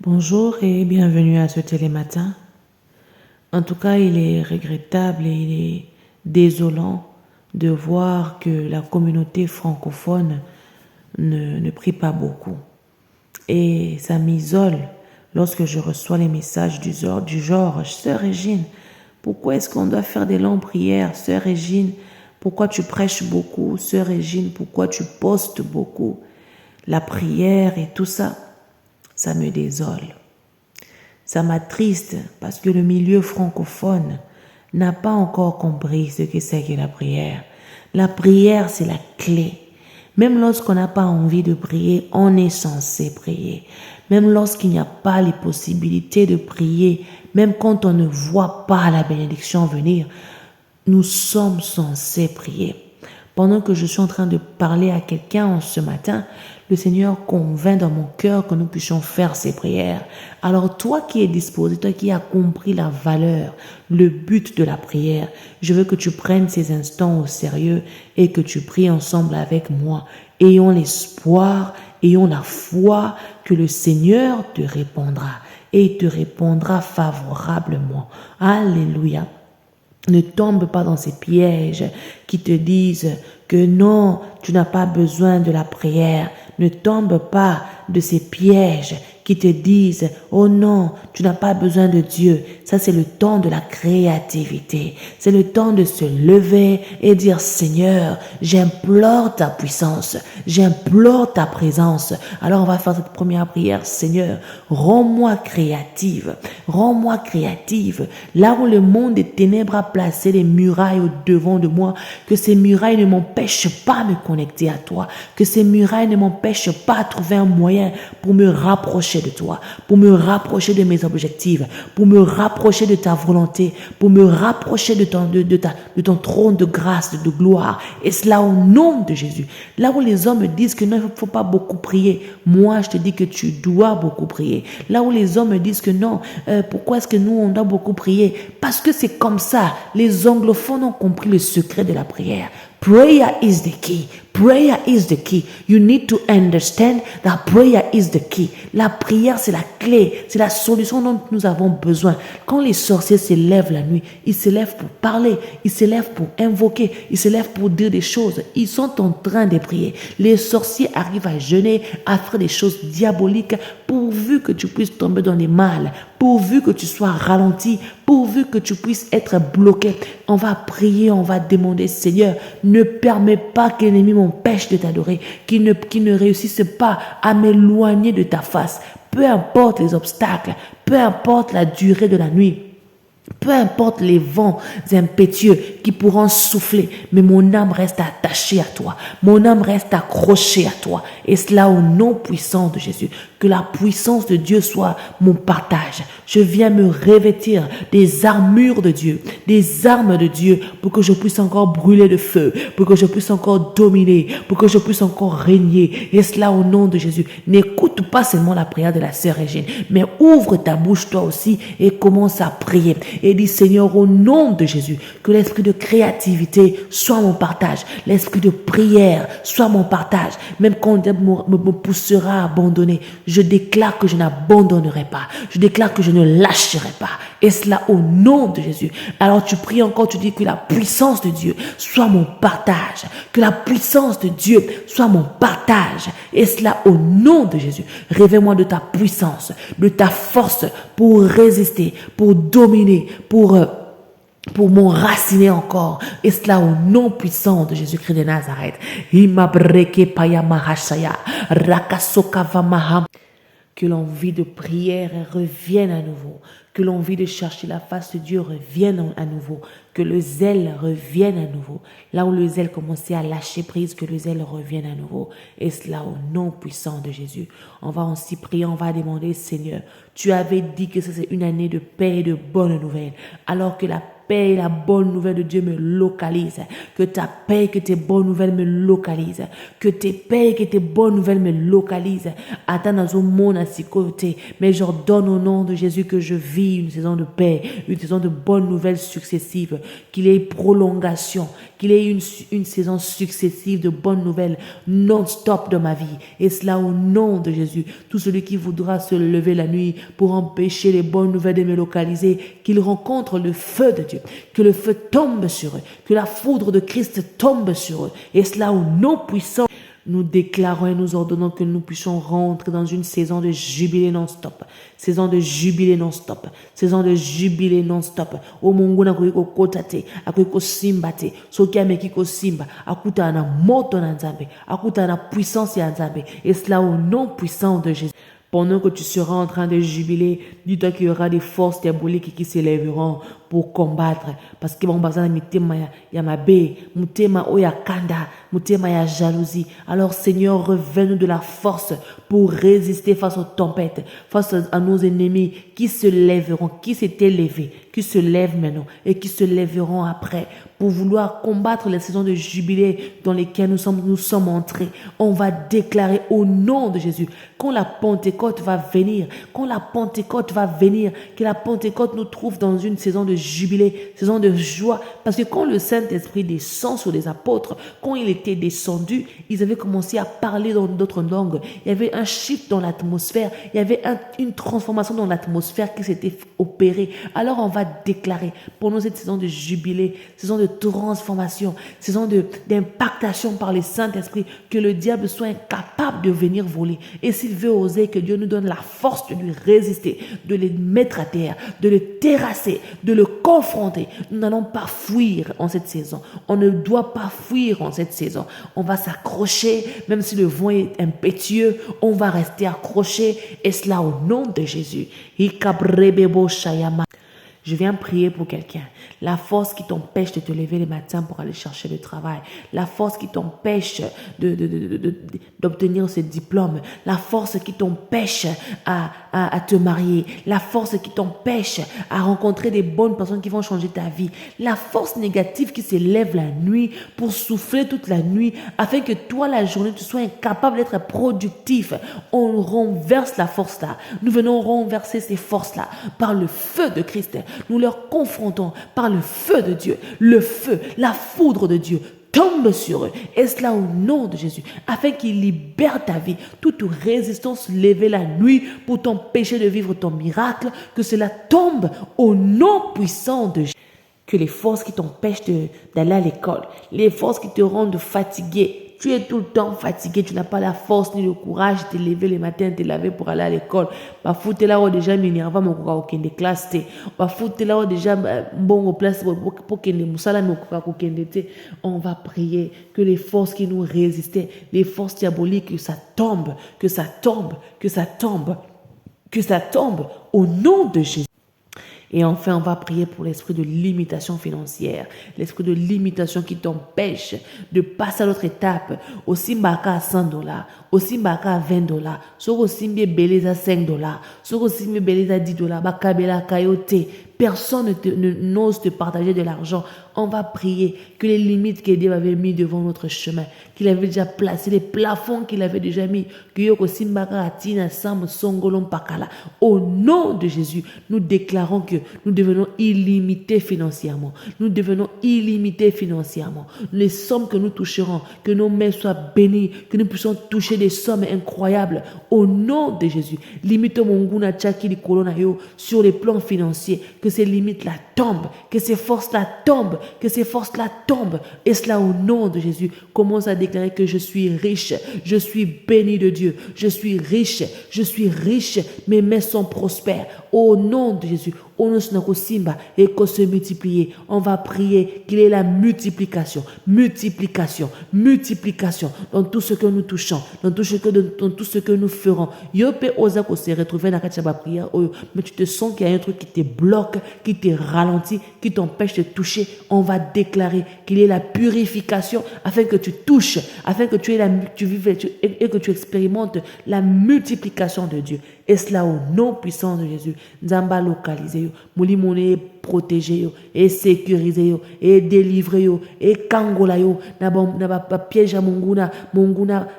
Bonjour et bienvenue à ce télématin. En tout cas, il est regrettable et il est désolant de voir que la communauté francophone ne prie pas beaucoup. Et ça m'isole lorsque je reçois les messages du genre, Sœur Régine, pourquoi est-ce qu'on doit faire des longues prières? Sœur Régine, pourquoi tu prêches beaucoup? Sœur Régine, pourquoi tu postes beaucoup? La prière et tout ça, ça me désole. Ça m'attriste parce que le milieu francophone n'a pas encore compris ce que c'est que la prière. La prière, c'est la clé. Même lorsqu'on n'a pas envie de prier, on est censé prier. Même lorsqu'il n'y a pas les possibilités de prier, même quand on ne voit pas la bénédiction venir, nous sommes censés prier. Pendant que je suis en train de parler à quelqu'un ce matin, le Seigneur convainc dans mon cœur que nous puissions faire ces prières. Alors toi qui es disposé, toi qui as compris la valeur, le but de la prière, je veux que tu prennes ces instants au sérieux et que tu pries ensemble avec moi. Ayons l'espoir, ayons la foi que le Seigneur te répondra et il te répondra favorablement. Alléluia. Ne tombe pas dans ces pièges qui te disent que non, tu n'as pas besoin de la prière. Ne tombe pas de ces pièges qui te disent, oh non, tu n'as pas besoin de Dieu. Ça, c'est le temps de la créativité. C'est le temps de se lever et dire, Seigneur, j'implore ta puissance. J'implore ta présence. Alors, on va faire cette première prière. Seigneur, rends-moi créative. Rends-moi créative. Là où le monde des ténèbres a placé des murailles au devant de moi, que ces murailles ne m'empêchent pas de me connecter à toi. Que ces murailles ne m'empêchent pas de trouver un moyen pour me rapprocher de toi, pour me rapprocher de mes objectifs, pour me rapprocher de ta volonté, pour me rapprocher de ton trône de grâce, de gloire. Et cela au nom de Jésus. Là où les hommes disent que non, il ne faut pas beaucoup prier, moi je te dis que tu dois beaucoup prier. Là où les hommes disent que non, pourquoi est-ce que nous on doit beaucoup prier? Parce que c'est comme ça. Les anglophones ont compris le secret de la prière. Prayer is the key. Prayer is the key. You need to understand that prayer is the key. La prière, c'est la clé. C'est la solution dont nous avons besoin. Quand les sorciers se lèvent la nuit, ils se lèvent pour parler. Ils se lèvent pour invoquer. Ils se lèvent pour dire des choses. Ils sont en train de prier. Les sorciers arrivent à jeûner, à faire des choses diaboliques pourvu que tu puisses tomber dans les mal, pourvu que tu sois ralenti, pourvu que tu puisses être bloqué. On va prier, on va demander, Seigneur, ne permets pas que l'ennemi m'empêche de t'adorer, qu'il ne réussisse pas à m'éloigner de ta face. Peu importe les obstacles, peu importe la durée de la nuit, peu importe les vents impétueux qui pourront souffler, mais mon âme reste attachée à toi. Mon âme reste accrochée à toi. Et cela au nom puissant de Jésus. Que la puissance de Dieu soit mon partage. Je viens me revêtir des armures de Dieu, des armes de Dieu pour que je puisse encore brûler de feu, pour que je puisse encore dominer, pour que je puisse encore régner. Et cela au nom de Jésus. N'écoute pas seulement la prière de la sœur Régine, mais ouvre ta bouche toi aussi et commence à prier. Et dis, Seigneur, au nom de Jésus, que l'esprit de créativité soit mon partage. L'esprit de prière soit mon partage. Même quand le diable me poussera à abandonner, je déclare que je n'abandonnerai pas. Je déclare que je ne lâcherai pas. Et cela au nom de Jésus. Alors tu pries encore, tu dis que la puissance de Dieu soit mon partage. Que la puissance de Dieu soit mon partage. Et cela au nom de Jésus. Révèle-moi de ta puissance, de ta force pour résister, pour dominer, pour m'enraciner encore. Et cela au nom puissant de Jésus-Christ de Nazareth. Que l'envie de prière revienne à nouveau. Que l'envie de chercher la face de Dieu revienne à nouveau. Que le zèle revienne à nouveau. Là où le zèle commençait à lâcher prise, que le zèle revienne à nouveau. Et cela au nom puissant de Jésus. On va ainsi prier, on va demander, Seigneur, tu avais dit que c'est une année de paix et de bonnes nouvelles. Alors que la paix et la bonne nouvelle de Dieu me localisent. Que ta paix et que tes bonnes nouvelles me localisent. Que tes paix et que tes bonnes nouvelles me localisent. Attends dans un monde à ses côtés. Mais j'ordonne au nom de Jésus que je vis une saison de paix, une saison de bonnes nouvelles successives. Qu'il y ait prolongation, qu'il y ait une saison successive de bonnes nouvelles non-stop dans ma vie. Et cela au nom de Jésus. Tout celui qui voudra se lever la nuit pour empêcher les bonnes nouvelles de me localiser, qu'il rencontre le feu de Dieu, que le feu tombe sur eux, que la foudre de Christ tombe sur eux. Et cela au nom puissant. Nous déclarons et nous ordonnons que nous puissions rentrer dans une saison de jubilé non-stop. Saison de jubilé non-stop. Saison de jubilé non-stop. O Mungu na kuiko kotate, akuiko simbate, soki amekiko simba, akuta na moto na nzambe, akuta na puissance ya nzambe. Et cela au nom puissant de Jésus. Pendant que tu seras en train de jubiler, dis-toi qu'il y aura des forces diaboliques qui s'élèveront pour combattre. Parce que bon, bazana mitema ya mabe, mutema oya kanda, mutema ya jalousie. Alors Seigneur, reviens-nous de la force pour résister face aux tempêtes, face à nos ennemis qui se lèveront, qui s'étaient levés, qui se lèvent maintenant et qui se lèveront après pour vouloir combattre les saisons de jubilé dans lesquelles nous sommes entrés. On va déclarer au nom de Jésus, quand la Pentecôte va venir, que la Pentecôte nous trouve dans une saison de jubilé, saison de joie. Parce que quand le Saint-Esprit descend sur les apôtres, quand il était descendu, ils avaient commencé à parler dans d'autres langues. Il y avait un shift dans l'atmosphère, il y avait une transformation dans l'atmosphère qui s'était opérée. Alors on va déclarer pour nous cette saison de jubilé, saison de transformation, saison d'impactation par le Saint-Esprit, que le diable soit incapable de venir voler. Et s'il veut oser, que Dieu nous donne la force de lui résister, de les mettre à terre, de le terrasser, de le confronter. Nous n'allons pas fuir en cette saison. On ne doit pas fuir en cette saison. On va s'accrocher, même si le vent est impétueux, on va rester accroché. Et cela au nom de Jésus. Je viens prier pour quelqu'un. La force qui t'empêche de te lever le matin pour aller chercher le travail. La force qui t'empêche d'obtenir ce diplôme. La force qui t'empêche à te marier. La force qui t'empêche à rencontrer des bonnes personnes qui vont changer ta vie. La force négative qui se lève la nuit pour souffler toute la nuit afin que toi, la journée, tu sois incapable d'être productif. On renverse la force là. Nous venons renverser ces forces-là par le feu de Christ. Nous leur confrontons par le feu de Dieu. Le feu, la foudre de Dieu tombe sur eux. Et cela au nom de Jésus, afin qu'il libère ta vie. Toute résistance levée la nuit pour t'empêcher de vivre ton miracle, que cela tombe au nom puissant de Jésus. Que les forces qui t'empêchent d'aller à l'école, les forces qui te rendent fatigué, tu es tout le temps fatigué, tu n'as pas la force ni le courage de te lever le matin, te laver pour aller à l'école. Bah foutre là où déjà m'énerve mon coca de classe té. Bah foutre là où déjà bon au place pour que les moussala me coca té. On va prier que les forces qui nous résistaient, les forces diaboliques, que ça tombe, que ça tombe, que ça tombe, que ça tombe au nom de Jésus. Et enfin, on va prier pour l'esprit de limitation financière, l'esprit de limitation qui t'empêche de passer à l'autre étape. Aussi mbaka à $100, aussi mbaka à $20, sur aussi mbé à $5, sur aussi mbé à $10, bakabela kayote. Personne n'ose te partager de l'argent. On va prier que les limites que Dieu avait mis devant notre chemin, qu'il avait déjà placé, les plafonds qu'il avait déjà mis, au nom de Jésus, nous déclarons que nous devenons illimités financièrement. Nous devenons illimités financièrement. Les sommes que nous toucherons, que nos mains soient bénies, que nous puissions toucher des sommes incroyables au nom de Jésus. Limite sur les plans financiers, que ces limites-là tombent, que ces forces-là tombent, que ces forces-là tombent. Et cela au nom de Jésus. Commence à déclarer que je suis riche, je suis béni de Dieu, je suis riche, mes mains sont prospères. Au nom de Jésus, et qu'on se multiplier. On va prier qu'il y ait la multiplication dans tout ce que nous touchons, dans tout ce que nous ferons. Yope osa ko se retrouver dans la prière, mais tu te sens qu'il y a un truc qui te bloque, qui te ralentit, qui t'empêche de toucher. On va déclarer qu'il y ait la purification afin que tu touches, afin que tu vives et que tu expérimentes la multiplication de Dieu. Et cela au nom puissant de Jésus. Nzamba localisé. mouli moné protéger yo, et sécuriser yo, et délivrer yo, et kangola yo, na ba piège à monguna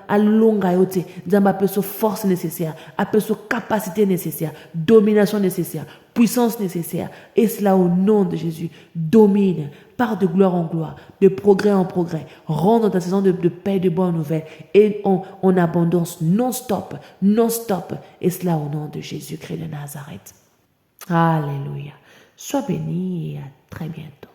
alonga yo te, nzamba pe so force nécessaire, ape so capacité nécessaire, domination nécessaire, puissance nécessaire, et cela au nom de Jésus, domine, part de gloire en gloire, de progrès en progrès, rentre dans ta saison de paix et de bonnes nouvelles, et en abondance non-stop, et cela au nom de Jésus-Christ de Nazareth. Alléluia. Sois béni et à très bientôt.